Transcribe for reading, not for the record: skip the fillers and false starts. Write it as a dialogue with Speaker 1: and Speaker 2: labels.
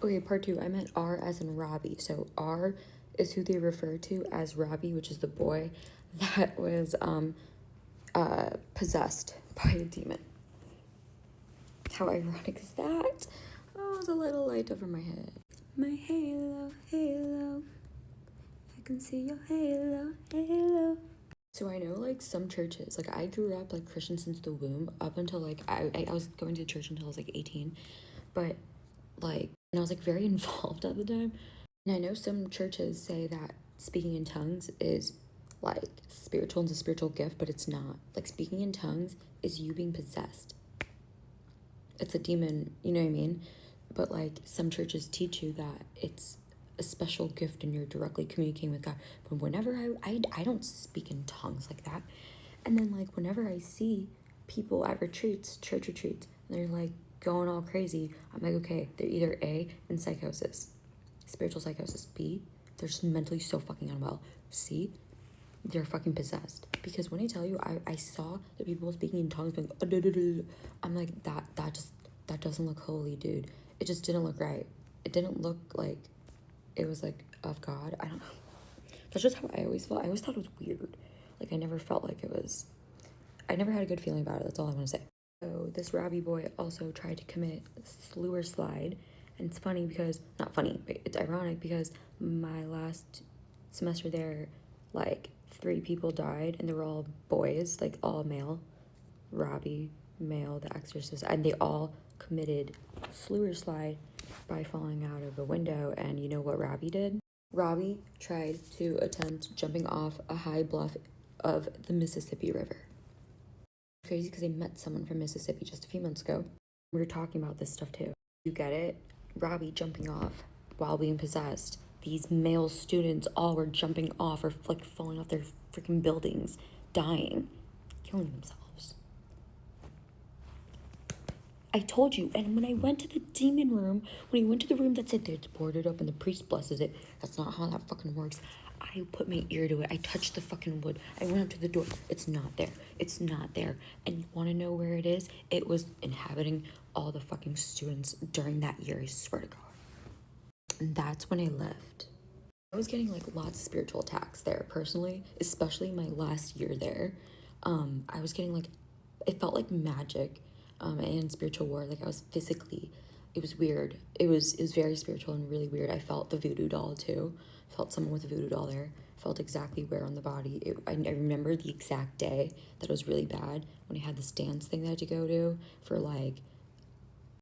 Speaker 1: Okay, part two. I meant R as in Robbie. So R is who they refer to as Robbie, which is the boy that was possessed by a demon. How ironic is that? Oh, the little light over my head. My halo, halo. I can see your halo, halo. So I know like some churches, like I grew up like Christian since the womb up until like I was going to church until I was like 18, but like, and I was like very involved at the time. And I know some churches say that speaking in tongues is like spiritual and it's a spiritual gift, but it's not. Like speaking in tongues is you being possessed. It's a demon, you know what I mean? But like some churches teach you that it's a special gift and you're directly communicating with God. But whenever I don't speak in tongues like that. And then like whenever I see people at retreats, church retreats, and they're like going all crazy, I'm like, okay, they're either A, in psychosis, spiritual psychosis, B, they're just mentally so fucking unwell, C, they're fucking possessed. Because when I tell you, I saw the people speaking in tongues going, I'm like, that doesn't look holy, dude. It just didn't look right. It didn't look like it was like of God. I don't know. That's just how I always felt. I always thought it was weird. Like I never felt like it was, I never had a good feeling about it. That's all I want to say. So this Robbie boy also tried to commit slewer slide. And it's funny because, not funny, but it's ironic because my last semester there, like 3 people died and they were all boys, like all male. Robbie, male, the exorcist, and they all committed slewer slide by falling out of a window. And you know what Robbie did? Robbie tried to attempt jumping off a high bluff of the Mississippi River. Crazy because I met someone from Mississippi just a few months ago. We were talking about this stuff too. You get it? Robbie jumping off while being possessed. These male students all were jumping off or like falling off their freaking buildings, dying, killing themselves. I told you, and when I went to the demon room, when he went to the room that said it's boarded up and the priest blesses it, that's not how that fucking works. I put my ear to it. I touched the fucking wood. I went up to the door. It's not there. It's not there. And you want to know where it is? It was inhabiting all the fucking students during that year. I swear to God. And that's when I left. I was getting like lots of spiritual attacks there personally, especially my last year there. I was getting like, it felt like magic and spiritual war. Like I was physically, it was weird. It was very spiritual and really weird. I felt the voodoo doll too. Felt someone with a voodoo doll there. Felt exactly where on the body. I remember the exact day that it was really bad when I had this dance thing that I had to go to for like